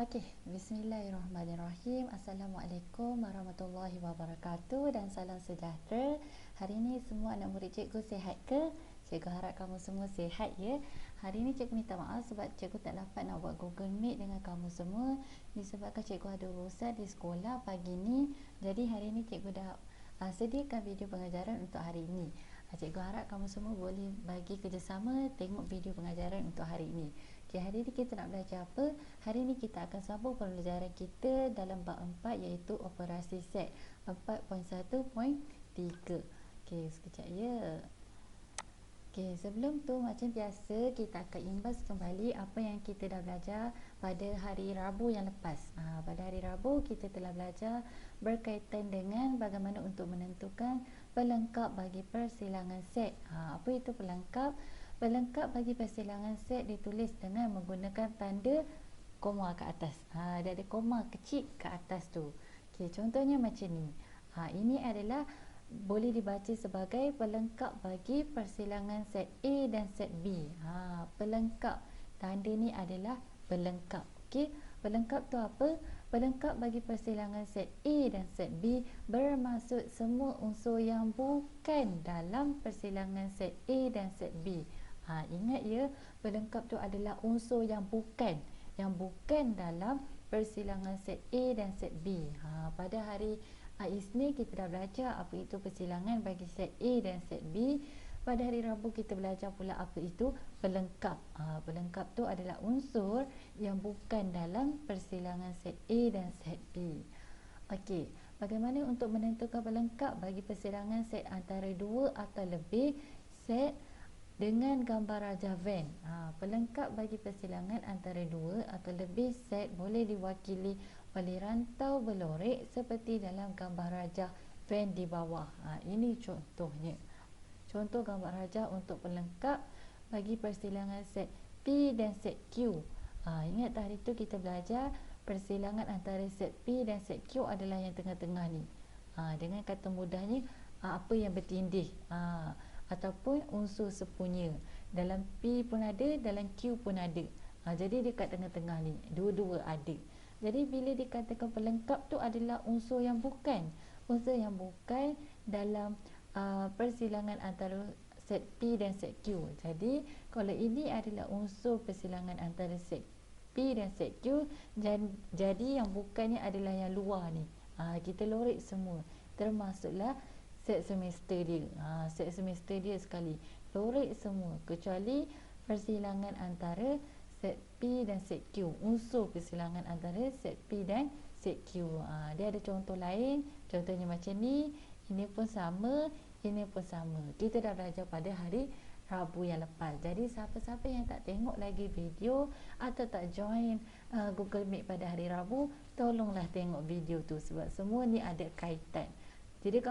Okey, bismillahirrahmanirrahim. Assalamualaikum warahmatullahi wabarakatuh dan salam sejahtera. Hari ini semua anak murid cikgu sihat ke? Cikgu harap kamu semua sihat ya. Hari ini cikgu minta maaf sebab cikgu tak dapat nak buat Google Meet dengan kamu semua disebabkan cikgu ada urusan di sekolah pagi ni. Jadi hari ini cikgu dah sediakan video pengajaran untuk hari ini. Cikgu harap kamu semua boleh bagi kerjasama tengok video pengajaran untuk hari ini. Okay, hari ini kita nak belajar apa? Hari ini kita akan sambung pembelajaran kita dalam bab 4 iaitu operasi set 4.1.3. Okey, sekejap ya. Okey, sebelum tu macam biasa kita akan imbas kembali apa yang kita dah belajar pada hari Rabu yang lepas. Pada hari Rabu kita telah belajar berkaitan dengan bagaimana untuk menentukan pelengkap bagi persilangan set. Apa itu pelengkap? Pelengkap bagi persilangan set ditulis dengan menggunakan tanda koma ke atas. Dia ada koma kecil ke atas tu. Okey, contohnya macam ni. Ini adalah boleh dibaca sebagai pelengkap bagi persilangan set A dan set B. Pelengkap. Tanda ni adalah pelengkap. Okey, pelengkap tu apa? Pelengkap bagi persilangan set A dan set B bermaksud semua unsur yang bukan dalam persilangan set A dan set B. Ingat ya, pelengkap tu adalah unsur yang bukan dalam persilangan set A dan set B. Pada hari Isnin kita dah belajar apa itu persilangan bagi set A dan set B. Pada hari Rabu kita belajar pula apa itu pelengkap. Pelengkap tu adalah unsur yang bukan dalam persilangan set A dan set B. Okey, bagaimana untuk menentukan pelengkap bagi persilangan set antara dua atau lebih set dengan gambar rajah Venn? Pelengkap bagi persilangan antara dua atau lebih set boleh diwakili oleh rantau berlorek seperti dalam gambar rajah Venn di bawah. Ini contohnya. Contoh gambar rajah untuk pelengkap bagi persilangan set P dan set Q. Ingat hari tu kita belajar persilangan antara set P dan set Q adalah yang tengah-tengah ni. Dengan kata mudahnya, apa yang bertindih. Ataupun unsur sepunya. Dalam P pun ada, dalam Q pun ada. Jadi dekat tengah-tengah ni, dua-dua ada. Jadi bila dikatakan pelengkap tu adalah unsur yang bukan dalam persilangan antara set P dan set Q. Jadi kalau ini adalah unsur persilangan antara set P dan set Q, jadi yang bukannya adalah yang luar ni. Kita lorek semua, termasuklah set semester dia. Set semester dia sekali lorek semua kecuali persilangan antara set P dan set Q. Unsur persilangan antara set P dan set Q. Dia ada contoh lain. Contohnya macam ni. Ini pun sama, ini pun sama. Kita dah belajar pada hari Rabu yang lepas. Jadi siapa-siapa yang tak tengok lagi video atau tak join Google Meet pada hari Rabu, tolonglah tengok video tu sebab semua ni ada kaitan. Jadi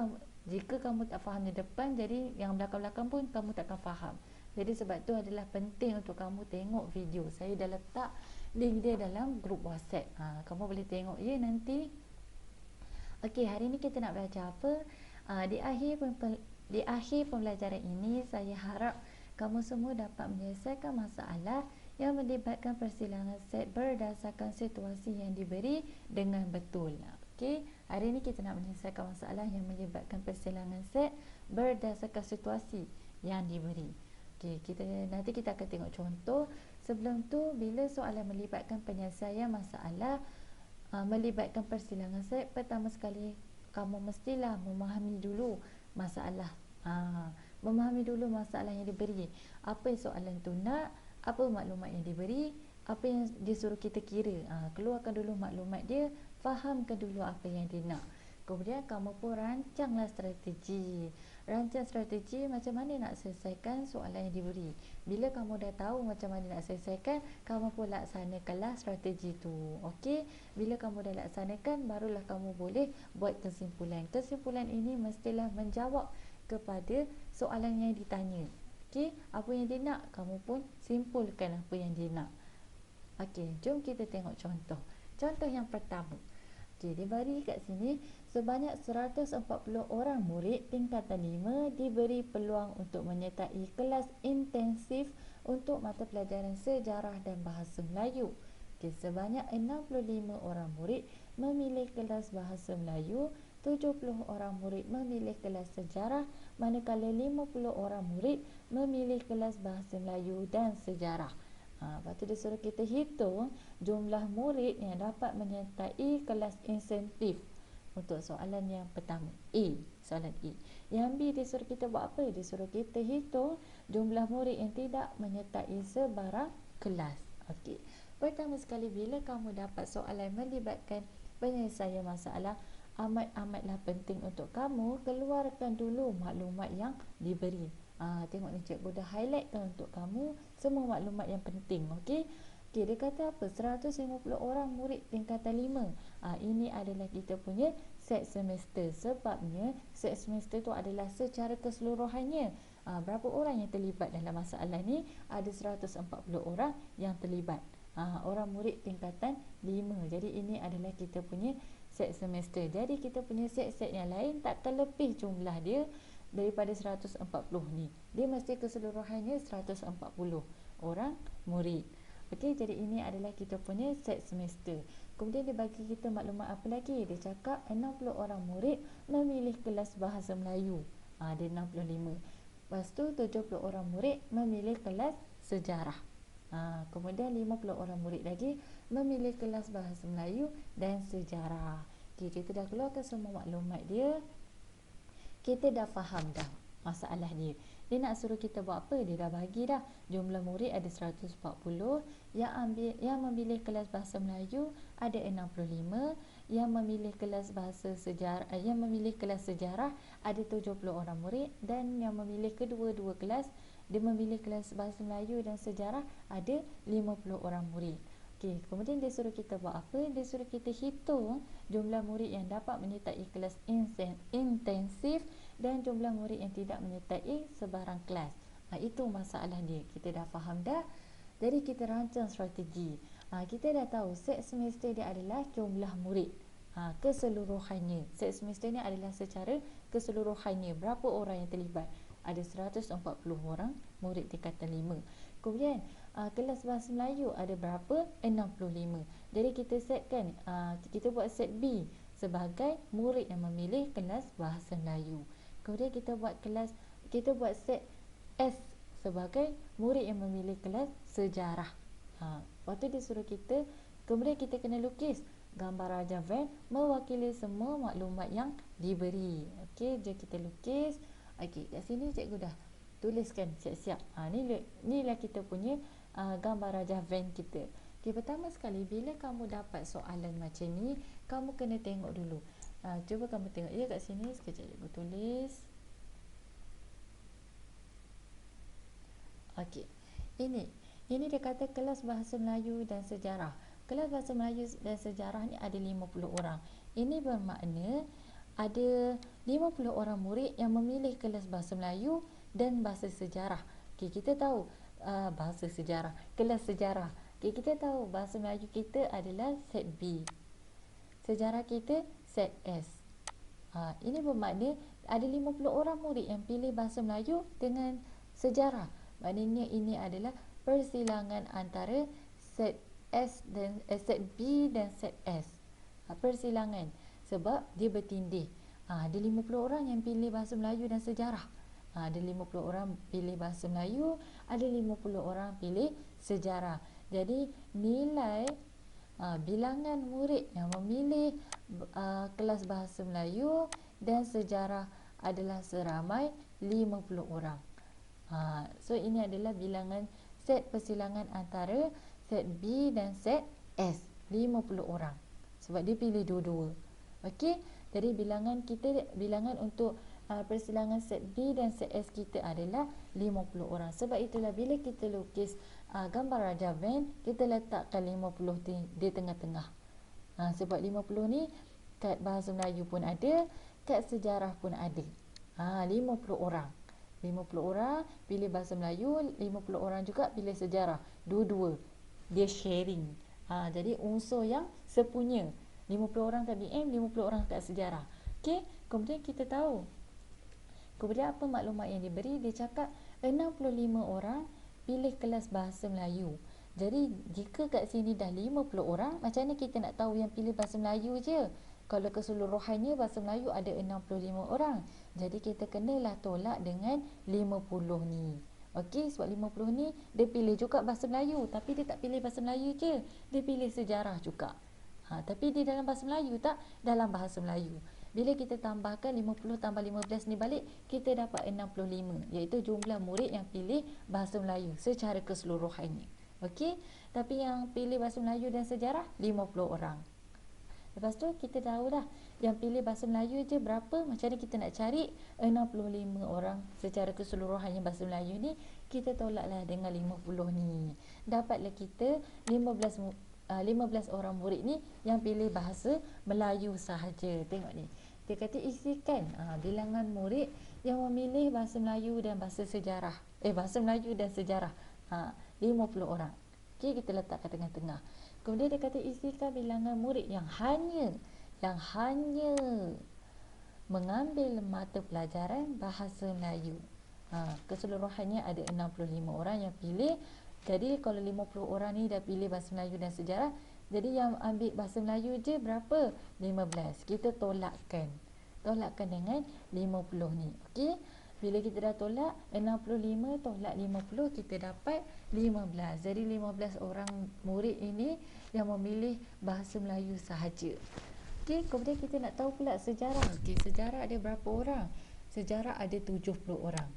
jika kamu tak faham di depan, jadi yang belakang-belakang pun kamu takkan faham. Jadi sebab tu adalah penting untuk kamu tengok video. Saya dah letak link dia dalam grup WhatsApp. Kamu boleh tengok ya nanti. Okey, hari ni kita nak belajar apa? Di akhir pembelajaran ini, saya harap kamu semua dapat menyelesaikan masalah yang melibatkan persilangan set berdasarkan situasi yang diberi dengan betul. Okey, hari ini kita nak menyelesaikan masalah yang melibatkan persilangan set berdasarkan situasi yang diberi. Okey, nanti kita akan tengok contoh. Sebelum tu, bila soalan melibatkan penyelesaian masalah melibatkan persilangan set, pertama sekali kamu mestilah memahami dulu masalah. Memahami dulu masalah yang diberi. Apa soalan tu nak, apa maklumat yang diberi, apa yang disuruh kita kira. Keluarkan dulu maklumat dia, fahamkan dulu apa yang dia nak. Kemudian kamu pun rancanglah strategi. Rancang strategi macam mana nak selesaikan soalan yang diberi. Bila kamu dah tahu macam mana nak selesaikan, kamu pun laksanakanlah strategi tu. Okey, bila kamu dah laksanakan, barulah kamu boleh buat kesimpulan. Kesimpulan ini mestilah menjawab kepada soalan yang ditanya. Okey, apa yang dia nak, kamu pun simpulkan apa yang dia nak. Okey, jom kita tengok contoh. Contoh yang pertama. Okey, diberi kat sini sebanyak 140 orang murid tingkatan 5 diberi peluang untuk menyertai kelas intensif untuk mata pelajaran sejarah dan bahasa Melayu. Okey, sebanyak 65 orang murid memilih kelas Bahasa Melayu, 70 orang murid memilih kelas Sejarah, manakala 50 orang murid memilih kelas Bahasa Melayu dan Sejarah. Lepas tu dia suruh kita hitung jumlah murid yang dapat menyertai kelas insentif untuk soalan yang pertama, A, soalan A. Yang B dia suruh kita buat apa? Dia suruh kita hitung jumlah murid yang tidak menyertai sebarang kelas. Okey. Pertama sekali, bila kamu dapat soalan melibatkan penyelesaian masalah, amatlah penting untuk kamu keluarkan dulu maklumat yang diberi. Tengok ni, cikgu dah highlight untuk kamu semua maklumat yang penting. Okey. Okey, dia kata apa? 150 orang murid tingkatan 5. Ini adalah kita punya set semester. Sebabnya set semester tu adalah secara keseluruhannya. Berapa orang yang terlibat dalam masalah ni? Ada 140 orang yang terlibat. Orang murid tingkatan 5. Jadi ini adalah kita punya set semester. Jadi kita punya set-set yang lain takkan lebih jumlah dia daripada 140 ni. Dia mesti keseluruhannya 140 orang murid. Okey, jadi ini adalah kita punya set semester. Kemudian dia bagi kita maklumat apa lagi? Dia cakap 60 orang murid memilih kelas Bahasa Melayu. Dia 65. Lepas tu 70 orang murid memilih kelas Sejarah. Kemudian 50 orang murid lagi memilih kelas Bahasa Melayu dan Sejarah. Okay, kita dah keluarkan semua maklumat dia. Kita dah faham dah masalah dia. Dia nak suruh kita buat apa? Dia dah bagi dah. Jumlah murid ada 140, yang memilih kelas Bahasa Melayu ada 65, yang memilih kelas Bahasa Sejarah, yang memilih kelas Sejarah ada 70 orang murid, dan yang memilih kedua-dua kelas, dia memilih kelas Bahasa Melayu dan Sejarah ada 50 orang murid. Okey, kemudian dia suruh kita buat apa? Dia suruh kita hitung jumlah murid yang dapat menyertai kelas intensif dan jumlah murid yang tidak menyertai sebarang kelas. Itu masalah dia. Kita dah faham dah. Jadi kita rancang strategi. Kita dah tahu set semester dia adalah jumlah murid keseluruhannya. Set semester ni adalah secara keseluruhannya. Berapa orang yang terlibat? Ada 140 orang murid tingkatan 5. Kemudian kelas Bahasa Melayu ada berapa? 65. Jadi kita setkan, kita buat set B sebagai murid yang memilih kelas Bahasa Melayu. Kemudian kita buat set S sebagai murid yang memilih kelas Sejarah. Waktu dia suruh kita, kemudian kita kena lukis gambar Raja Van mewakili semua maklumat yang diberi. Okey, jom kita lukis. Okey, kat sini cikgu dah tuliskan siap-siap. Inilah kita punya gambar Raja Van kita. Okay, pertama sekali bila kamu dapat soalan macam ni, kamu kena tengok dulu. Cuba kamu tengok ya kat sini, sekejap cikgu tulis. Okey. Ini dia kata kelas Bahasa Melayu dan Sejarah. Kelas Bahasa Melayu dan Sejarah ni ada 50 orang. Ini bermakna ada 50 orang murid yang memilih kelas Bahasa Melayu dan Bahasa Sejarah. Okay, kita tahu Bahasa Sejarah, kelas Sejarah. Okay, kita tahu Bahasa Melayu kita adalah set B, Sejarah kita set S. Ini bermakna ada 50 orang murid yang pilih Bahasa Melayu dengan Sejarah. Maknanya ini adalah persilangan antara set S dan set B dan set S. Persilangan sebab dia bertindih. Ada 50 orang yang pilih Bahasa Melayu dan Sejarah. Ada 50 orang pilih Bahasa Melayu, ada 50 orang pilih Sejarah. Jadi nilai bilangan murid yang memilih kelas Bahasa Melayu dan Sejarah adalah seramai 50 orang. So ini adalah bilangan set persilangan antara set B dan set S, 50 orang. Sebab dia pilih dua-dua. Okey, jadi bilangan untuk persilangan set B dan set S kita adalah 50 orang. Sebab itulah bila kita lukis gambar Raja Van, kita letakkan 50 di tengah-tengah. Sebab 50 ni kat Bahasa Melayu pun ada, kat Sejarah pun ada. 50 orang. 50 orang pilih Bahasa Melayu, 50 orang juga pilih Sejarah. Dua-dua. Dia sharing. Jadi unsur yang sepunya. 50 orang kat BM, 50 orang kat Sejarah. Okey, kemudian kita tahu. Kemudian apa maklumat yang diberi? Dia cakap 65 orang pilih kelas Bahasa Melayu Jadi jika kat sini dah 50 orang, macam mana kita nak tahu yang pilih bahasa Melayu je? Kalau keseluruhannya bahasa Melayu ada 65 orang. Jadi kita kenalah tolak dengan 50 ni. Okey, sebab 50 ni dia pilih juga bahasa Melayu, tapi dia tak pilih bahasa Melayu je. Dia pilih sejarah juga. Tapi di dalam bahasa Melayu tak? Dalam bahasa Melayu. Bila kita tambahkan 50 tambah 15 ni balik, kita dapat 65, iaitu jumlah murid yang pilih bahasa Melayu secara keseluruhannya. Okey, tapi yang pilih bahasa Melayu dan sejarah 50 orang. Lepas tu kita tahulah yang pilih bahasa Melayu je berapa. Macam mana kita nak cari 65 orang secara keseluruhannya bahasa Melayu ni? Kita tolaklah dengan 50 ni. Dapatlah kita 15 orang murid ni yang pilih bahasa Melayu sahaja. Tengok ni. Dia kata isikan bilangan murid yang memilih bahasa Melayu dan bahasa sejarah. Bahasa Melayu dan sejarah. 50 orang. Okey, kita letak kat tengah-tengah. Kemudian dia kata isikan bilangan murid yang hanya mengambil mata pelajaran bahasa Melayu. Keseluruhannya ada 65 orang yang pilih. Jadi kalau 50 orang ni dah pilih bahasa Melayu dan sejarah, jadi yang ambil bahasa Melayu je berapa? 15. Kita tolakkan dengan 50 ni. Okey. Bila kita dah tolak 65 tolak 50, kita dapat 15. Jadi 15 orang murid ini yang memilih bahasa Melayu sahaja. Okey, kemudian kita nak tahu pula sejarah. Okey, sejarah ada berapa orang? Sejarah ada 70 orang.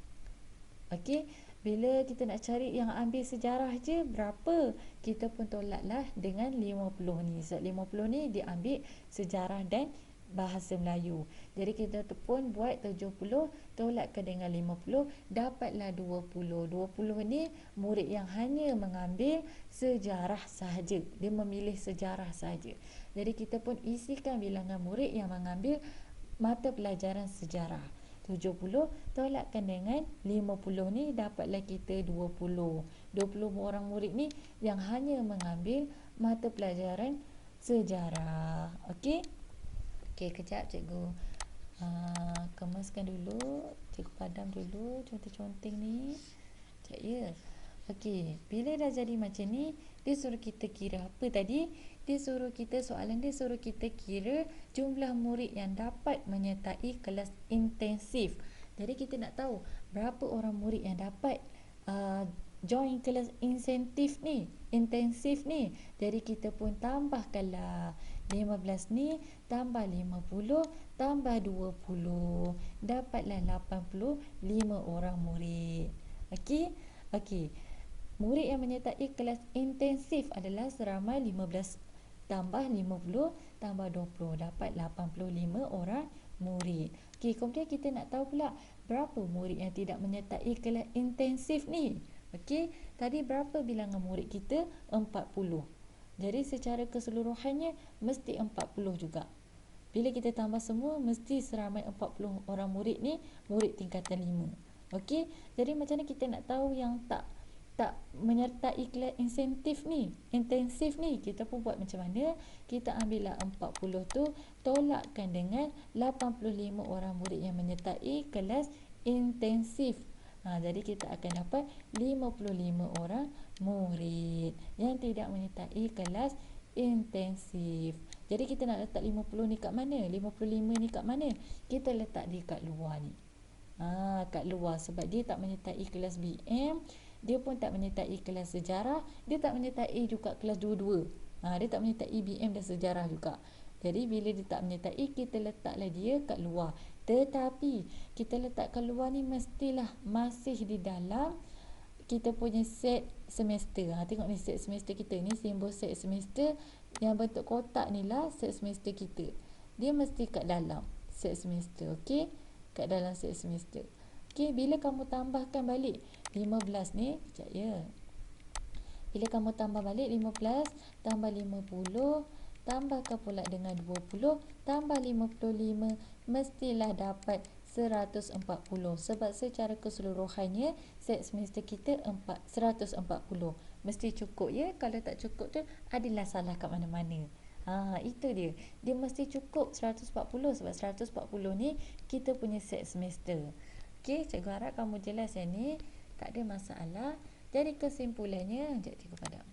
Okey, bila kita nak cari yang ambil sejarah je berapa? Kita pun tolaklah dengan 50 ni. Sebab 50 ni dia ambil sejarah dan bahasa Melayu. Jadi kita pun buat 70 tolakkan dengan 50, dapatlah 20. 20 ni murid yang hanya mengambil sejarah sahaja. Dia memilih sejarah sahaja. Jadi kita pun isikan bilangan murid yang mengambil mata pelajaran sejarah. 70 tolakkan dengan 50 ni, dapatlah kita 20. 20 orang murid ni yang hanya mengambil mata pelajaran sejarah. Okey? Okey, kejap cikgu kemaskan dulu. Cikgu padam dulu conteng-conteng ni. Sekejap ya. Okey, bila dah jadi macam ni, dia suruh kita kira apa tadi? Soalan dia suruh kita kira jumlah murid yang dapat menyertai kelas intensif. Jadi kita nak tahu berapa orang murid yang dapat join kelas intensif ni. Jadi kita pun tambahkanlah 15 ni tambah 50 tambah 20, dapatlah 85 orang murid. Okey. Murid yang menyertai kelas intensif adalah seramai 15 tambah 50 tambah 20, dapat 85 orang murid. Okey, kemudian kita nak tahu pula berapa murid yang tidak menyertai kelas intensif ni. Okey, tadi berapa bilangan murid kita? 40. Jadi secara keseluruhannya mesti 40 juga. Bila kita tambah semua, mesti seramai 40 orang murid ni murid tingkatan 5. Okey, jadi macam mana kita nak tahu yang tak menyertai kelas intensif ni? Kita pun buat macam mana? Kita ambillah 40 tu tolakkan dengan 85 orang murid yang menyertai kelas intensif. Jadi kita akan dapat 55 orang murid yang tidak menyertai kelas intensif. Jadi kita nak letak 50 ni kat mana? 55 ni kat mana? Kita letak dia kat luar ni. Kat luar, sebab dia tak menyertai kelas BM, dia pun tak menyertai kelas sejarah, dia tak menyertai juga kelas 22. Dia tak menyertai BM dan sejarah juga. Jadi bila dia tak menyertai, kita letaklah dia kat luar. Tetapi kita letak kat luar ni mestilah masih di dalam kita punya set semester. Tengok ni set semester kita ni, simbol set semester yang bentuk kotak ni lah set semester kita. Dia mesti kat dalam set semester. Okey, kat dalam set semester. Okey, bila kamu tambahkan balik 15 ni, sekejap ya. Bila kamu tambah balik 15 tambah 50 tambahkan pula dengan 20 tambah 55, mestilah dapat 140. Sebab secara keseluruhannya set semester kita 140. Mesti cukup ya. Kalau tak cukup tu adalah salah kat mana-mana. Itu dia. Dia mesti cukup 140 sebab 140 ni kita punya set semester. Okey, cikgu harap kamu jelas yang ni. Tak ada masalah. Jadi kesimpulannya, sekejap cikgu padam.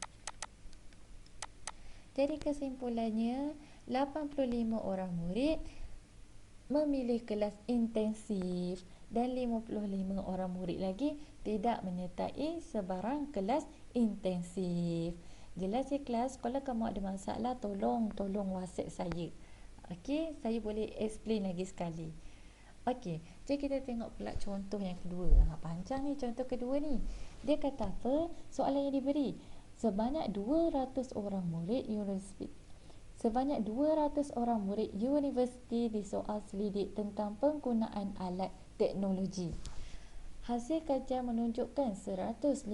Jadi kesimpulannya, 85 orang murid memilih kelas intensif dan 55 orang murid lagi tidak menyertai sebarang kelas intensif. Jelas ya kelas? Kalau kamu ada masalah, tolong WhatsApp saya. Okey, saya boleh explain lagi sekali. Okey, jadi kita tengok pula contoh yang kedua. Panjang ni contoh kedua ni. Dia kata apa? Soalan yang diberi. Sebanyak 200 orang murid Sebanyak 200 orang murid universiti disoal selidik tentang penggunaan alat teknologi. Hasil kajian menunjukkan 155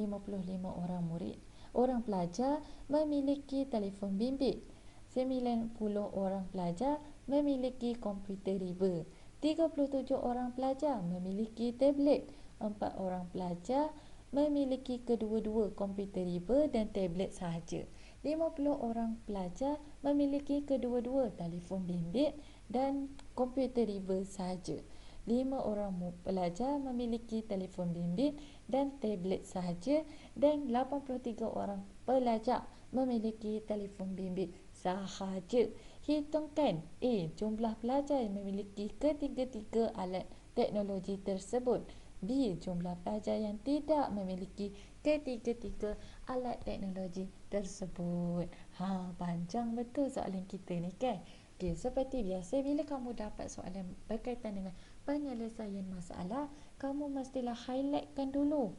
orang pelajar memiliki telefon bimbit, 90 orang pelajar memiliki komputer riba, 37 orang pelajar memiliki tablet, 4 orang pelajar memiliki kedua-dua komputer riba dan tablet sahaja. 50 orang pelajar memiliki kedua-dua telefon bimbit dan komputer riba sahaja. 5 orang pelajar memiliki telefon bimbit dan tablet sahaja dan 83 orang pelajar memiliki telefon bimbit sahaja. Hitungkan jumlah pelajar yang memiliki ketiga-tiga alat teknologi tersebut. B. Jumlah pelajar yang tidak memiliki ketiga-tiga alat teknologi tersebut. Panjang betul soalan kita ni kan? Okay, seperti biasa, bila kamu dapat soalan berkaitan dengan penyelesaian masalah, kamu mestilah highlightkan dulu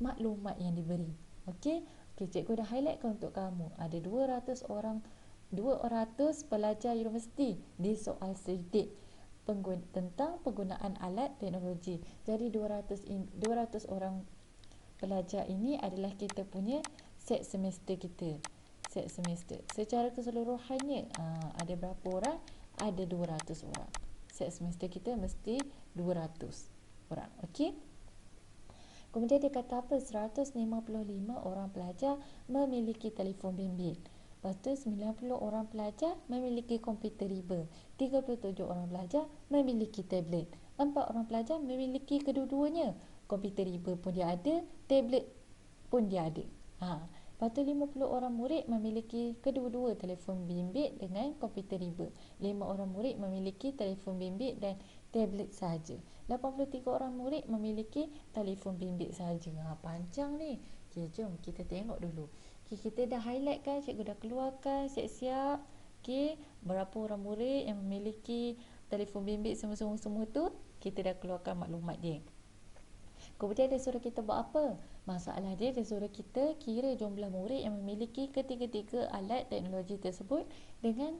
maklumat yang diberi. Okey, cikgu dah highlightkan untuk kamu. Ada 200 pelajar universiti di soal selidik tentang penggunaan alat teknologi. Jadi 200 orang pelajar ini adalah kita punya set semester kita. Set semester. Secara keseluruhannya ada berapa orang? Ada 200 orang. Set semester kita mesti 200 orang. Okey? Kemudian dia kata apa? 155 orang pelajar memiliki telefon bimbit. Lepas tu 90 orang pelajar memiliki komputer riba. 37 orang pelajar memiliki tablet. 4 orang pelajar memiliki kedua-duanya. Komputer riba pun dia ada, tablet pun dia ada. Lepas tu 50 orang murid memiliki kedua-dua telefon bimbit dengan komputer riba. 5 orang murid memiliki telefon bimbit dan tablet sahaja. 83 orang murid memiliki telefon bimbit sahaja. Panjang ni. Okay, jom kita tengok dulu. Okay, kita dah highlight kan, cikgu dah keluarkan, siap-siap. Okay, berapa orang murid yang memiliki telefon bimbit semua tu, kita dah keluarkan maklumat dia. Kemudian dia suruh kita buat apa? Masalah dia suruh kita kira jumlah murid yang memiliki ketiga-tiga alat teknologi tersebut dengan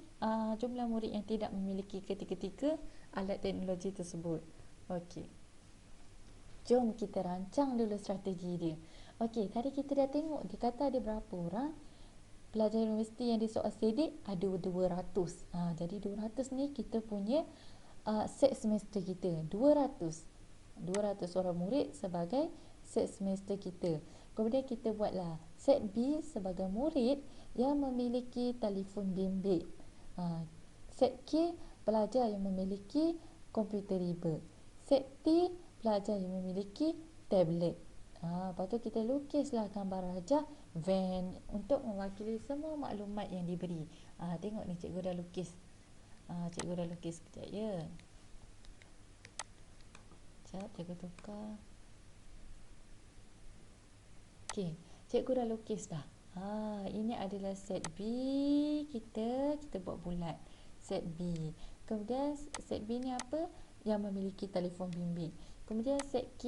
jumlah murid yang tidak memiliki ketiga-tiga alat teknologi tersebut. Okey. Jom kita rancang dulu strategi dia. Okey, tadi kita dah tengok dia kata ada berapa orang pelajar universiti yang disoal selidik, ada 200. Jadi 200 ni kita punya set semester kita. 200 orang murid sebagai set semester kita. Kemudian kita buatlah set B sebagai murid yang memiliki telefon bimbit. Set K pelajar yang memiliki komputer riba. Set T pelajar yang memiliki tablet. Lepas tu kita lukislah gambar rajah van untuk mewakili semua maklumat yang diberi. Tengok ni cikgu dah lukis. Cikgu dah lukis sekejap ya. Sekejap cikgu tukar. Okey, cikgu dah lukis dah. Ini adalah set B kita buat bulat. Set B. Kemudian set B ni apa? Yang memiliki telefon bimbit. Kemudian set K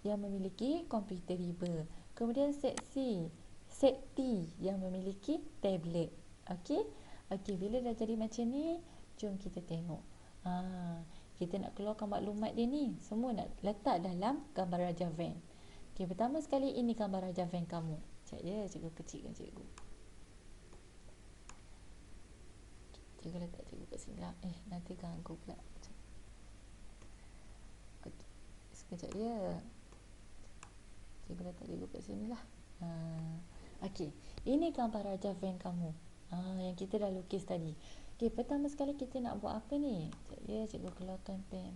yang memiliki komputer riba. Kemudian set C, set T yang memiliki tablet. Okey? Okey, bila dah jadi macam ni, jom kita tengok. Kita nak keluarkan maklumat dia ni. Semua nak letak dalam gambar rajah van. Okey, pertama sekali ini gambar rajah van kamu. Sekejap ya, cikgu kecilkan cikgu. Cikgu letak cikgu kat sini lah. Nanti ganggu pula. Okey, sekejap ya. Cikgu letak cikgu kat sini lah. Okey, ini gambar rajah van kamu. Yang kita dah lukis tadi. Okey, pertama sekali kita nak buat apa ni? Sekejap ya, cikgu keluarkan pen.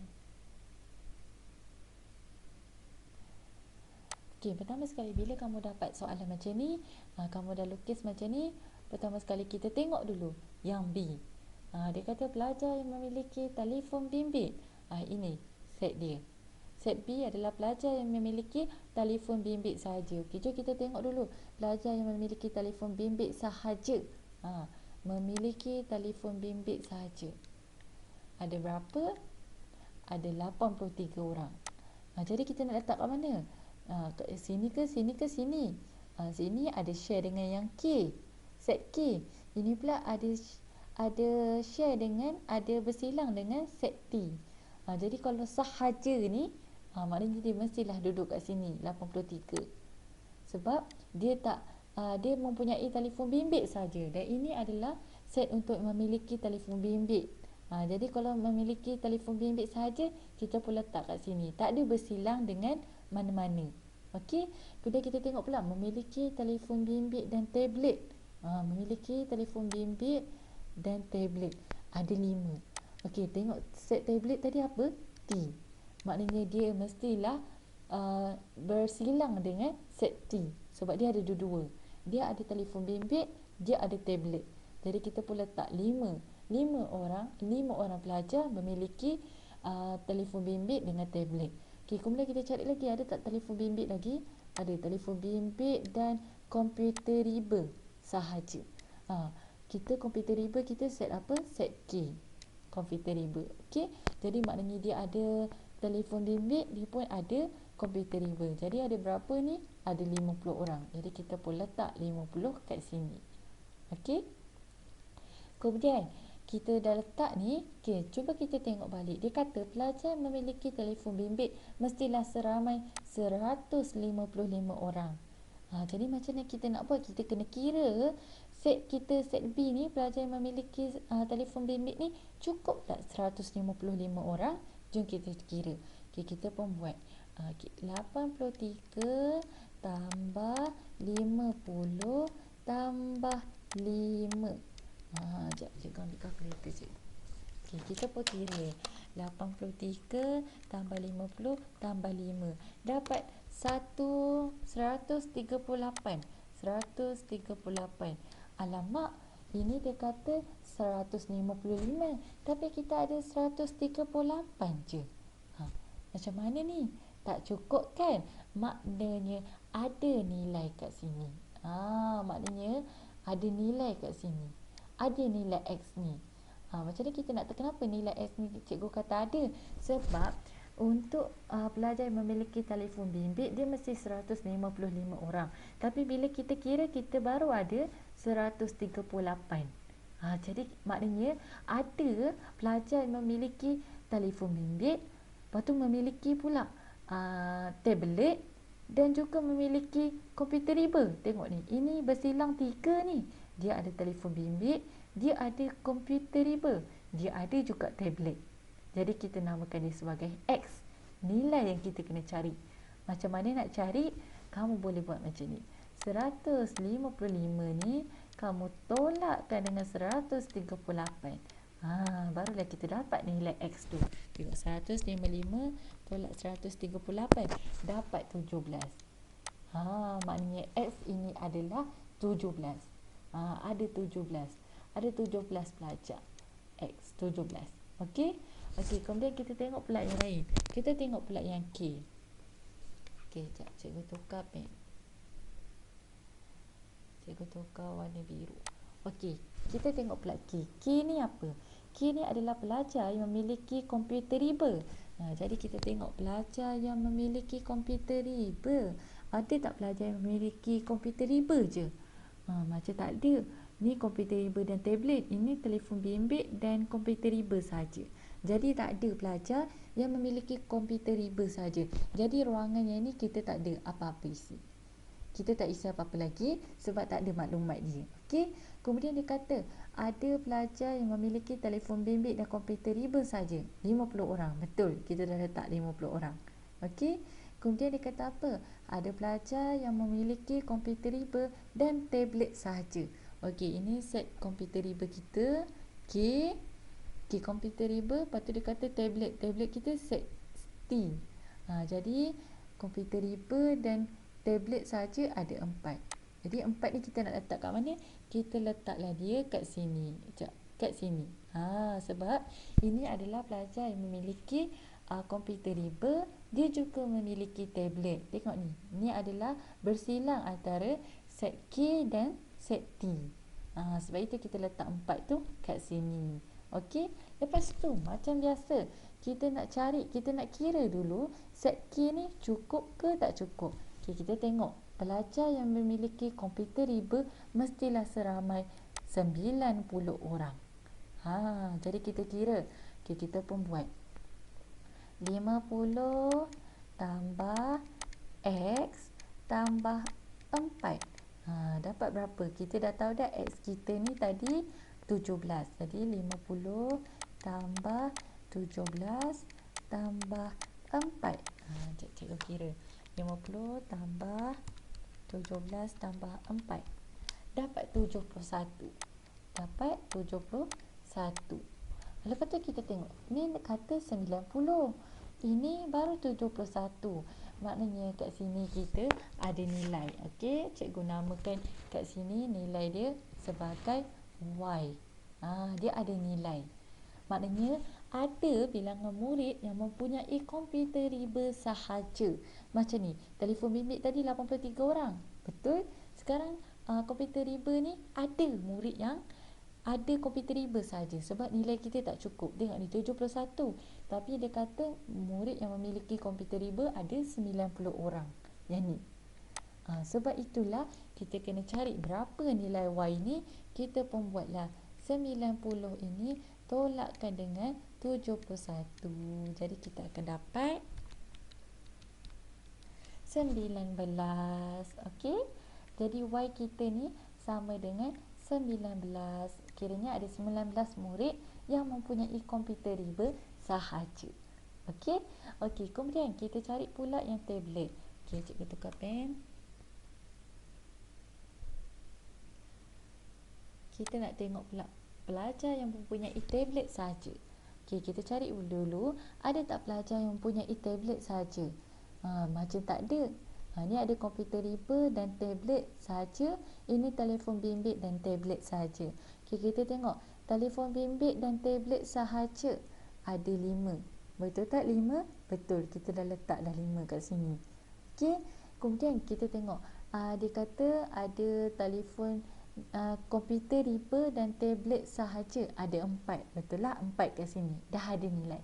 Okey, pertama sekali bila kamu dapat soalan macam ni, kamu dah lukis macam ni, Pertama sekali kita tengok dulu yang B. Dia kata pelajar yang memiliki telefon bimbit. Ini set dia. Set B adalah pelajar yang memiliki telefon bimbit sahaja. Okey, jom kita tengok dulu pelajar yang memiliki telefon bimbit sahaja. Memiliki telefon bimbit sahaja. Ada berapa? Ada 83 orang. Jadi kita nak letak kat mana? Sini ke sini ke sini? Sini ada share dengan yang K, set K. Ini pula ada share dengan, ada bersilang dengan set T. Jadi kalau sahaja ni, maknanya dia mestilah duduk kat sini 83. Sebab dia dia mempunyai telefon bimbit saja, dan ini adalah set untuk memiliki telefon bimbit. Jadi kalau memiliki telefon bimbit saja, kita pun letak kat sini. Tak ada bersilang dengan mana-mana. Okey. Kemudian kita tengok pula memiliki telefon bimbit dan tablet. Memiliki telefon bimbit dan tablet. Ada 5. Okey, tengok set tablet tadi apa? T. Maknanya dia mestilah bersilang dengan set T. Sebab dia ada dua-dua. Dia ada telefon bimbit, dia ada tablet. Jadi kita pun letak 5 orang pelajar memiliki telefon bimbit dengan tablet. Okey, kemudian kita cari lagi, ada tak telefon bimbit lagi? Ada telefon bimbit dan komputer riba sahaja. Kita komputer riba kita set apa? Set K. Komputer riba. Okey, jadi maknanya dia ada telefon bimbit, dia pun ada komputer riba. Jadi ada berapa ni? Ada 50 orang. Jadi kita pun letak 50 kat sini. Okey. Kemudian kita dah letak ni. Okey, cuba kita tengok balik. Dia kata pelajar memiliki telefon bimbit mestilah seramai 155 orang. Jadi macam mana kita nak buat? Kita kena kira set kita, set B ni, pelajar yang memiliki telefon bimbit ni cukup tak 155 orang? Jom kita kira. Okey, kita pun buat. 83 tambah 50 tambah 5. Sekejap, cikgu ambil kalkulator je. Okey, kita pun kira 83 tambah 50 tambah 5 dapat 138. Alamak, ini dia kata 155, tapi kita ada 138 je. Macam mana ni? Tak cukup kan? Maknanya ada nilai kat sini. Maknanya ada nilai kat sini. Ada nilai X ni. Macam ni kita nak tahu kenapa nilai X ni cikgu kata ada. Sebab untuk pelajar yang memiliki telefon bimbit, dia mesti 155 orang. Tapi bila kita kira, kita baru ada 138. Jadi maknanya ada pelajar yang memiliki telefon bimbit, lepas tu memiliki pula tablet dan juga memiliki komputer riba. Tengok ni, ini bersilang 3 ni. Dia ada telefon bimbit, dia ada komputer riba, dia ada juga tablet. Jadi kita namakan dia sebagai X. Nilai yang kita kena cari. Macam mana nak cari? Kamu boleh buat macam ni. 155 ni kamu tolakkan dengan 138. Barulah kita dapat nilai X tu. Tengok, 155 tolak 138 dapat 17. Maknanya X ini adalah 17. Ada 17. Ada 17 pelajar. X 17. Okey? Okey, kemudian kita tengok pula yang lain. Kita tengok pula yang K. Okey, sekejap, cikgu tukar pen. Cikgu tukar warna biru. Okey, kita tengok pula K. K ni apa? K ni adalah pelajar yang memiliki komputer riba. Jadi kita tengok pelajar yang memiliki komputer riba. Ada tak pelajar yang memiliki komputer riba je? Macam tak ada. Ni komputer riba dan tablet. Ini telefon bimbit dan komputer riba saja. Jadi tak ada pelajar yang memiliki komputer riba saja. Jadi ruangan yang ni kita tak ada apa-apa isi. Kita tak isi apa-apa lagi sebab tak ada maklumat dia. Okey. Kemudian dia kata ada pelajar yang memiliki telefon bimbit dan komputer riba saja. 50 orang. Betul. Kita dah letak 50 orang. Okey. Kemudian dia kata apa? Ada pelajar yang memiliki komputer riba dan tablet sahaja. Okey, ini set komputer riba kita. K komputer riba. Lepas tu dia kata tablet. Tablet kita set T. Jadi komputer riba dan tablet saja ada 4. Jadi 4 ni kita nak letak kat mana? Kita letaklah dia kat sini. Sekejap, kat sini. Sebab ini adalah pelajar yang memiliki komputer riba, dia juga memiliki tablet. Tengok ni, ni adalah bersilang antara set K dan set T. Sebab itu kita letak 4 tu kat sini. Okey, lepas tu macam biasa, kita nak cari, kita nak kira dulu set K ni cukup ke tak cukup. Okey, kita tengok pelajar yang memiliki komputer riba mestilah seramai 90 orang. Jadi kita kira. Okey, kita pun buat 50 tambah X tambah 4. Dapat berapa? Kita dah tahu dah X kita ni tadi 17. Jadi 50 tambah 17 tambah 4. Cikgu kira. 50 tambah 17 tambah 4. Dapat 71. Dapat 71. Lepas tu kita tengok. Ni kata 90. Ini baru 71. Maknanya kat sini kita ada nilai. Okey, cikgu namakan kat sini nilai dia sebagai Y. Dia ada nilai. Maknanya ada bilangan murid yang mempunyai komputer riba sahaja. Macam ni, telefon bimbit tadi 83 orang. Betul? Sekarang komputer riba ni ada murid yang ada komputer riba saja sebab nilai kita tak cukup. Tengok ni 71. Tapi dia kata murid yang memiliki komputer riba ada 90 orang. Yang ni. Sebab itulah kita kena cari berapa nilai Y ni. Kita pun buatlah 90 ini tolakkan dengan 71. Jadi kita akan dapat 19. Okey. Jadi Y kita ni sama dengan 19. Kiranya ada 19 murid yang mempunyai komputer riba sahaja. Okey. Okey, kemudian kita cari pula yang tablet. Okey, cikgu tukar pen. Kita nak tengok pula pelajar yang mempunyai tablet sahaja. Okey, kita cari dulu ada tak pelajar yang mempunyai tablet sahaja. Macam tak ada. Ni ada komputer riba dan tablet sahaja. Ini telefon bimbit dan tablet sahaja. Okay, kita tengok telefon bimbit dan tablet sahaja ada 5. Betul tak 5? Betul, kita dah letak dah 5 kat sini. Okay, kemudian kita tengok dia kata ada telefon komputer riba dan tablet sahaja ada 4. Betul lah, 4 kat sini. Dah ada nilai.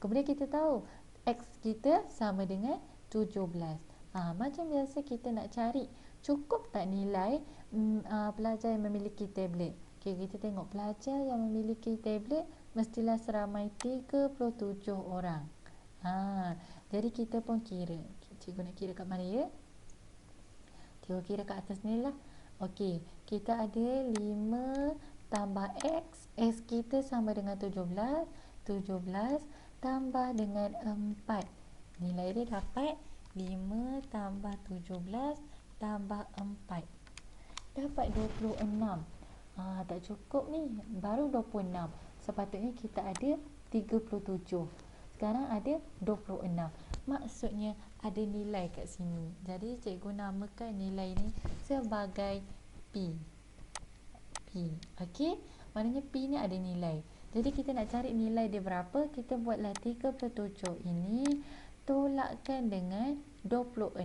Kemudian kita tahu X kita sama dengan 17. Macam biasa kita nak cari cukup tak nilai pelajar yang memiliki tablet. Okay, kita tengok pelajar yang memiliki tablet mestilah seramai 37 orang. Jadi kita pun kira. Cikgu nak kira kat mana ya? Cikgu kira kat atas ni lah. Okey, kita ada 5 tambah X. X kita sama dengan 17. 17 tambah dengan 4. Nilai dia dapat 5 tambah 17 tambah 4. Dapat 26. Tak cukup ni. Baru 26. Sepatutnya kita ada 37. Sekarang ada 26. Maksudnya ada nilai kat sini. Jadi cikgu namakan nilai ni sebagai P. P. Okey? Maknanya P ni ada nilai. Jadi kita nak cari nilai dia berapa, kita buatlah 37 ini tolakkan dengan 26.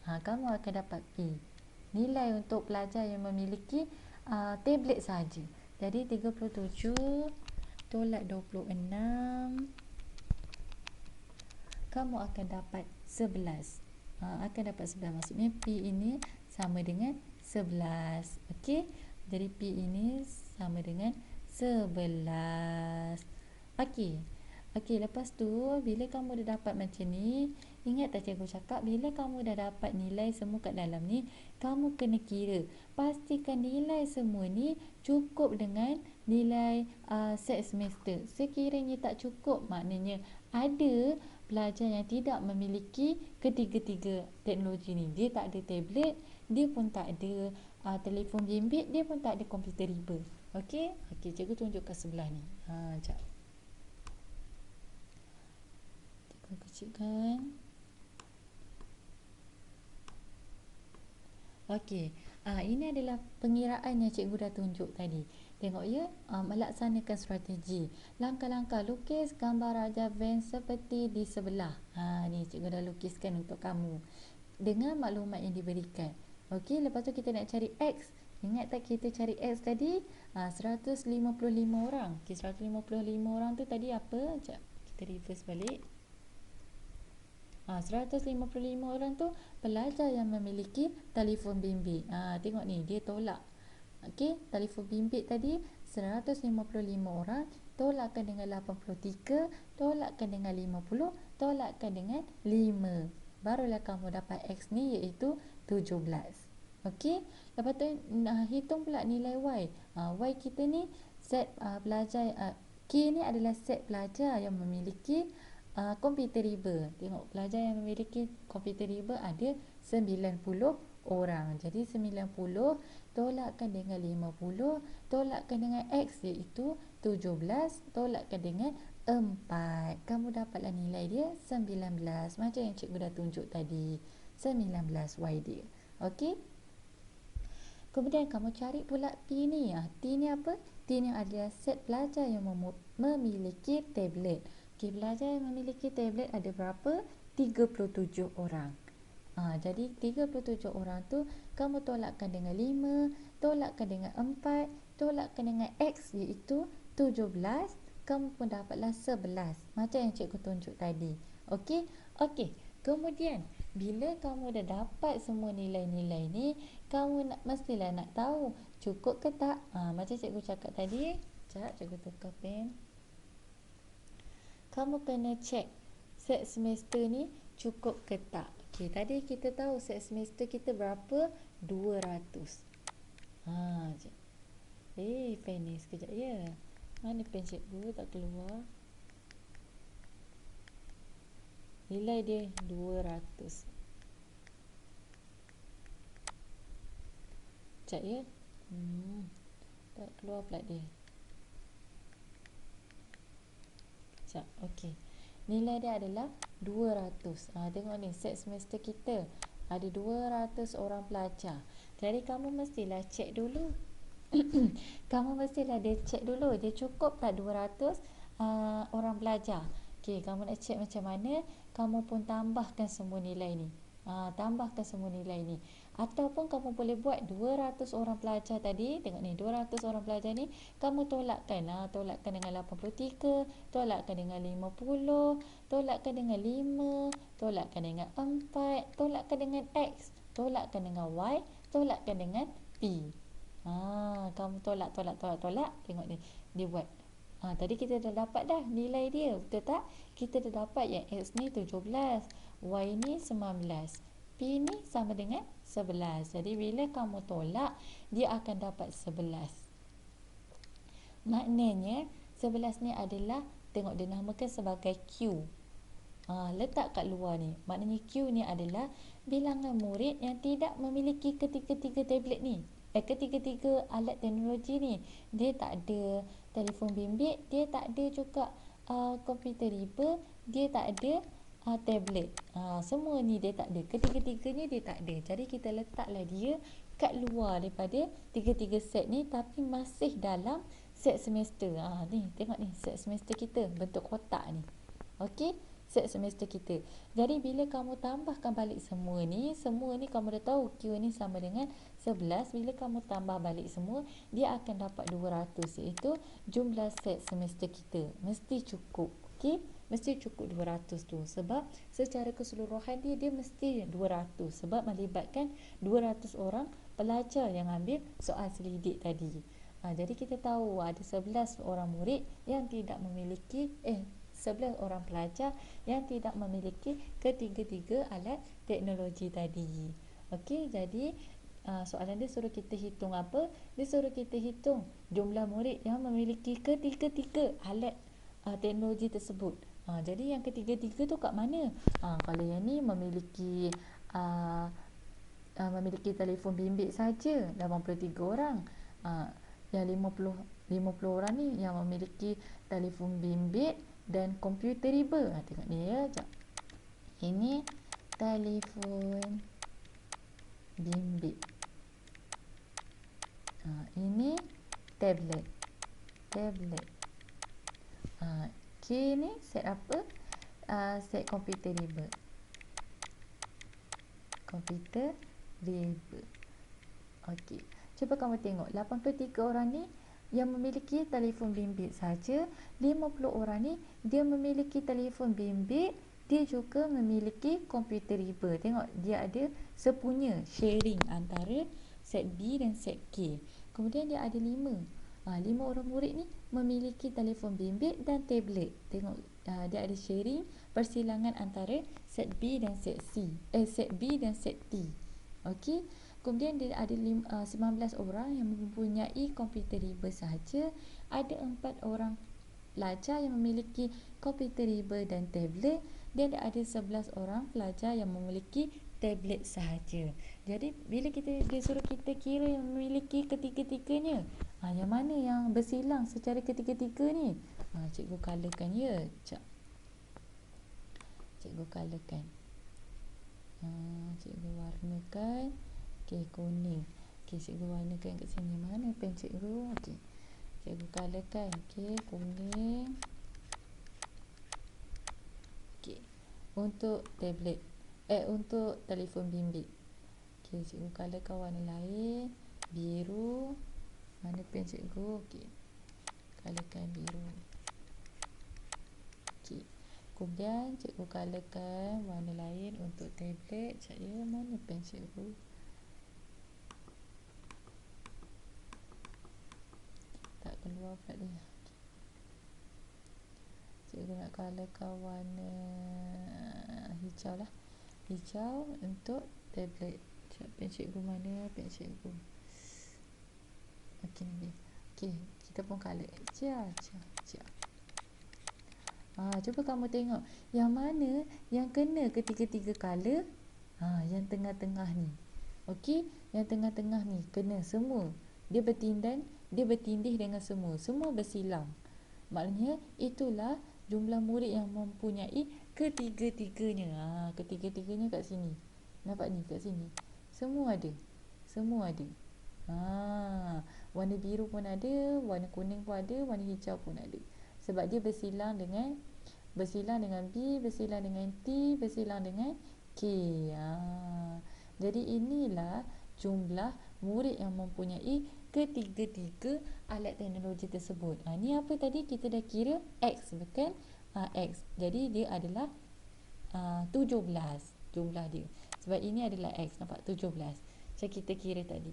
Kamu akan dapat P. Nilai untuk pelajar yang memiliki tablet saja. Jadi 37 tolak 26, kamu akan dapat 11. Akan dapat 11. Maksudnya P ini sama dengan 11. Okey? Jadi P ini sama dengan 11. Okey. Okey, lepas tu bila kamu dah dapat macam ni, ingat tak cikgu cakap bila kamu dah dapat nilai semua kat dalam ni, kamu kena kira. Pastikan nilai semua ni cukup dengan nilai set semester. Sekiranya tak cukup, maknanya ada pelajar yang tidak memiliki ketiga-tiga teknologi ni. Dia tak ada tablet, dia pun tak ada telefon bimbit, dia pun tak ada komputer riba. Okey? Okey, cikgu tunjuk kat sebelah ni. Sekejap. Cikgu kecilkan. Okey. Ini adalah pengiraan yang cikgu dah tunjuk tadi. Tengok ya, melaksanakan strategi. Langkah-langkah lukis gambar Raja van seperti di sebelah. Ni cikgu dah lukiskan untuk kamu dengan maklumat yang diberikan. Okey, lepas tu kita nak cari X. Ingat tak kita cari X tadi? 155 orang. Okey, 155 orang tu tadi apa? Sekejap, kita reverse balik. 155 orang tu pelajar yang memiliki telefon bimbit. Tengok ni, dia tolak. Okey, telefon bimbit tadi 155 orang, tolakkan dengan 83, tolakkan dengan 50, tolakkan dengan 5. Barulah kamu dapat X ni iaitu 17. Okey, lepas tu hitung pula nilai Y. Y kita ni set pelajar, K ni adalah set pelajar yang memiliki komputer riba. Tengok, pelajar yang memiliki komputer riba ada 90 orang. Jadi 90 tolakkan dengan 50, tolakkan dengan X iaitu 17, tolakkan dengan 4. Kamu dapatlah nilai dia 19. Macam yang cikgu dah tunjuk tadi. 19 Y dia. Okey. Kemudian kamu cari pula T ni. T ni apa? T ni adalah set pelajar yang memiliki tablet. Okay, pelajar yang memiliki tablet ada berapa? 37 orang. Jadi 37 orang tu kamu tolakkan dengan 5, tolakkan dengan 4, tolakkan dengan X iaitu 17, kamu pun dapatlah 11. Macam yang cikgu tunjuk tadi. Okey? Okey. Kemudian bila kamu dah dapat semua nilai-nilai ni, kamu mestilah nak tahu cukup ke tak. Macam cikgu cakap tadi. Sekejap, cikgu tukar pen. Kamu kena cek set semester ni cukup ke tak. Okey, tadi kita tahu set semester kita berapa? 200. Pen ni sekejap ya. Mana pen cikgu tak keluar? Nilai dia 200. Sekejap ya. Tak keluar pula dia. Okey. Nilai dia adalah 200. Tengok ni, set semester kita ada 200 orang pelajar. Jadi kamu mestilah cek dulu. Kamu mestilah dia cek dulu, dia cukup tak 200 orang pelajar. Okey, kamu nak cek macam mana? Kamu pun tambahkan semua nilai ni. Tambahkan semua nilai ni. Ataupun kamu boleh buat 200 orang pelajar tadi. Tengok ni, 200 orang pelajar ni kamu tolakkan. Tolakkan dengan 83, tolakkan dengan 50, tolakkan dengan 5, tolakkan dengan 4, tolakkan dengan X, tolakkan dengan Y, tolakkan dengan P. Kamu tolak. Tengok ni, dia buat. Tadi kita dah dapat dah nilai dia, betul tak? Kita dah dapat yang X ni 17, Y ni 19, P ni sama dengan 11. Jadi bila kamu tolak, dia akan dapat 11. Maknanya 11 ni adalah, tengok dia namakan sebagai Q. Letak kat luar ni. Maknanya Q ni adalah bilangan murid yang tidak memiliki ketiga-tiga tablet ni. Ketiga-tiga alat teknologi ni. Dia tak ada telefon bimbit, dia tak ada juga komputer riba, dia tak ada tablet. Semua ni dia tak ada. Ketiga-tiganya dia tak ada. Jadi kita letaklah dia kat luar daripada tiga-tiga set ni, tapi masih dalam set semester. Ni tengok ni, set semester kita bentuk kotak ni. Okey, set semester kita. Jadi bila kamu tambahkan balik semua ni kamu dah tahu Q ni sama dengan 11. Bila kamu tambah balik semua, dia akan dapat 200, iaitu jumlah set semester kita. Mesti cukup. Okey, mesti cukup 200 tu. Sebab secara keseluruhan dia mesti 200. Sebab melibatkan 200 orang pelajar yang ambil soal selidik tadi. Jadi kita tahu ada 11 orang murid yang tidak memiliki 11 orang pelajar yang tidak memiliki ketiga-tiga alat teknologi tadi. Okey, jadi soalan dia suruh kita hitung apa? Dia suruh kita hitung jumlah murid yang memiliki ketiga-tiga alat teknologi tersebut. Jadi yang ketiga-tiga tu kat mana? Kalau yang ni memiliki telefon bimbit saja 83 orang. Yang 50 orang ni yang memiliki telefon bimbit dan komputer riba. Tengok ni ya. Ini telefon bimbit. Ini tablet. K ni set apa? Set komputer riba. Okey. Cuba kamu tengok 83 orang ni yang memiliki telefon bimbit saja, 50 orang ni dia memiliki telefon bimbit, dia juga memiliki komputer riba. Tengok dia ada sepunya sharing antara set B dan set K. Kemudian dia ada 5 orang murid ni memiliki telefon bimbit dan tablet. Tengok dia ada sharing persilangan antara set B dan set set B dan set T. Okey. Kemudian dia ada 19 orang yang mempunyai komputer riba sahaja. Ada 4 orang pelajar yang memiliki komputer riba dan tablet, dan ada 11 orang pelajar yang memiliki tablet sahaja. Jadi bila dia suruh kita kira yang memiliki ketiga-tiganya, yang mana yang bersilang secara ketiga-tiga ni? Cikgu colourkan ya. Cikgu colourkan. Cikgu warnakan. Okey, kuning. Okey, cikgu warnakan kat sini. Mana pen cikgu? Okey. Cikgu colourkan. Okey, kuning. Okey. Untuk tablet. Untuk telefon bimbit. Okey, cikgu colourkan warna lain. Biru. Mana pen cikgu? Okey. Colourkan biru. Okey. Kemudian cikgu colourkan warna lain untuk tablet. Sekejap ya, mana pen cikgu? Tak keluar pula dia. Cikgu nak colourkan warna hijau lah. Hijau untuk tablet. Sekejap, pen cikgu mana? Pen cikgu. Okey, ni. Okey, kita pun colour. Cuba kamu tengok yang mana yang kena ketiga-tiga colour. Yang tengah-tengah ni. Okey, yang tengah-tengah ni kena semua. Dia bertindih dengan semua. Semua bersilang. Maknanya itulah jumlah murid yang mempunyai ketiga-tiganya. Ketiga-tiganya kat sini. Nampak ni kat sini. Semua ada. Warna biru pun ada, warna kuning pun ada, warna hijau pun ada. Sebab dia bersilang dengan B, bersilang dengan T, bersilang dengan K. Jadi inilah jumlah murid yang mempunyai ketiga-tiga alat teknologi tersebut. Ni apa tadi? Kita dah kira X, bukan? X. Jadi dia adalah 17 jumlah dia. Sebab ini adalah X, nampak? 17. Macam kita kira tadi.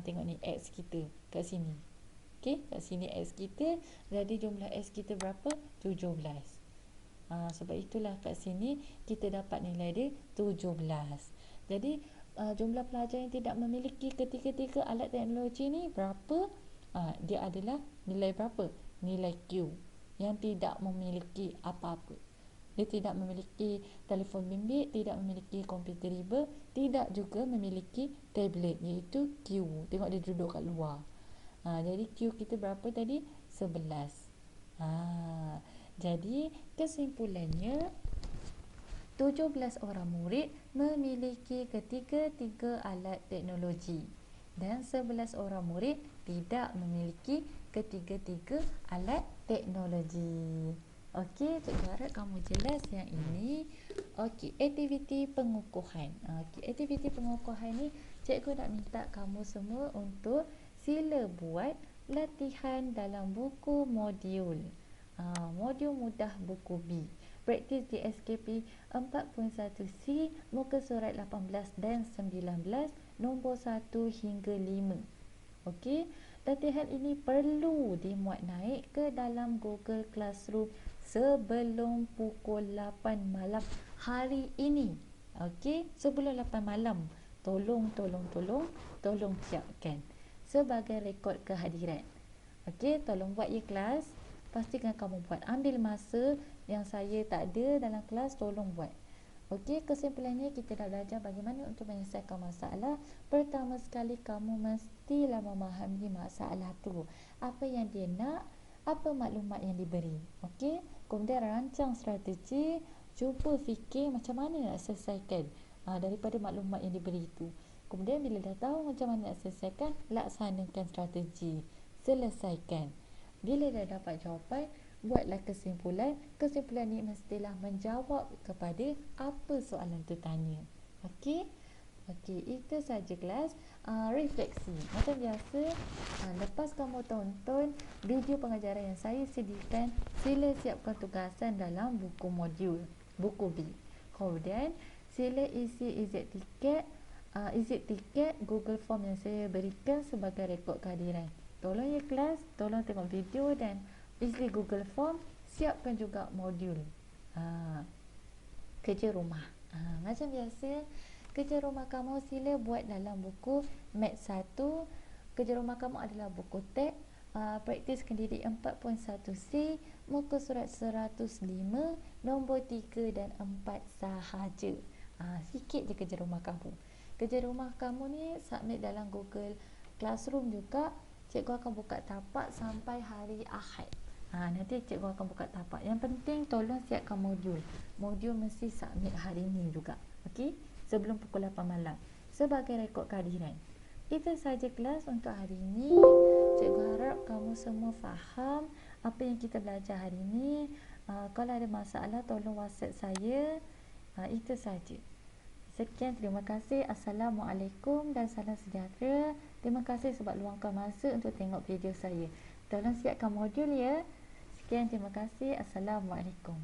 Tengok ni X kita kat sini. Okey, kat sini X kita. Jadi jumlah X kita berapa? 17. Sebab itulah kat sini kita dapat nilai dia 17. Jadi jumlah pelajar yang tidak memiliki ketiga-tiga alat teknologi ni berapa? Dia adalah nilai berapa? Nilai Q. Yang tidak memiliki apa-apa. Dia tidak memiliki telefon bimbit, tidak memiliki komputer riba, tidak juga memiliki tablet, iaitu Q. Tengok dia duduk kat luar. Jadi Q kita berapa tadi? 11. Jadi kesimpulannya 17 orang murid memiliki ketiga-tiga alat teknologi dan 11 orang murid tidak memiliki ketiga-tiga alat teknologi. Okey, cikgu harap kamu jelas yang ini. Okey, aktiviti pengukuhan. Aktiviti pengukuhan ni cikgu nak minta kamu semua untuk sila buat latihan dalam buku modul. Modul mudah buku B. Praktis di SKP 41C, muka surat 18 dan 19, nombor 1 hingga 5. Okey, latihan ini perlu dimuat naik ke dalam Google Classroom sebelum pukul 8 malam hari ini. Okey, sebelum 8 malam. Tolong siapkan sebagai rekod kehadiran. Okey, tolong buat ya kelas. Pastikan kamu buat. Ambil masa yang saya tak ada dalam kelas, tolong buat. Okey, kesimpulannya kita dah belajar bagaimana untuk menyelesaikan masalah. Pertama sekali kamu mestilah memahami masalah tu. Apa yang dia nak, apa maklumat yang diberi. Okey, kemudian rancang strategi, cuba fikir macam mana nak selesaikan daripada maklumat yang diberi itu. Kemudian bila dah tahu macam mana nak selesaikan, laksanakan strategi, selesaikan. Bila dah dapat jawapan, buatlah kesimpulan. Kesimpulan ni mestilah menjawab kepada apa soalan tu tanya. Okey? Okey, itu saja kelas. Refleksi. Macam biasa, lepas kamu tonton video pengajaran yang saya sediakan, sila siapkan tugasan dalam buku modul, buku B. Kemudian, sila isi exit tiket Google Form yang saya berikan sebagai rekod kehadiran. Tolong ya kelas, tolong tengok video dan isi Google Form. Siapkan juga modul kerja rumah. Macam biasa, kerja rumah kamu sila buat dalam buku Maths 1. Kerja rumah kamu adalah buku teks praktis kendidik 4.1C, muka surat 105, nombor 3 dan 4 sahaja. Sikit je kerja rumah kamu. Kerja rumah kamu ni submit dalam Google Classroom juga. Cikgu akan buka tapak sampai hari Ahad. Nanti cikgu akan buka tapak. Yang penting tolong siapkan modul. Modul mesti submit hari ni juga. Okey? Sebelum pukul 8 malam. Sebagai rekod kehadiran. Itu saja kelas untuk hari ini. Cikgu harap kamu semua faham apa yang kita belajar hari ini. Kalau ada masalah tolong WhatsApp saya. Itu saja. Sekian, terima kasih. Assalamualaikum dan salam sejahtera. Terima kasih sebab luangkan masa untuk tengok video saya. Tolong siapkan modul ya. Sekian, terima kasih. Assalamualaikum.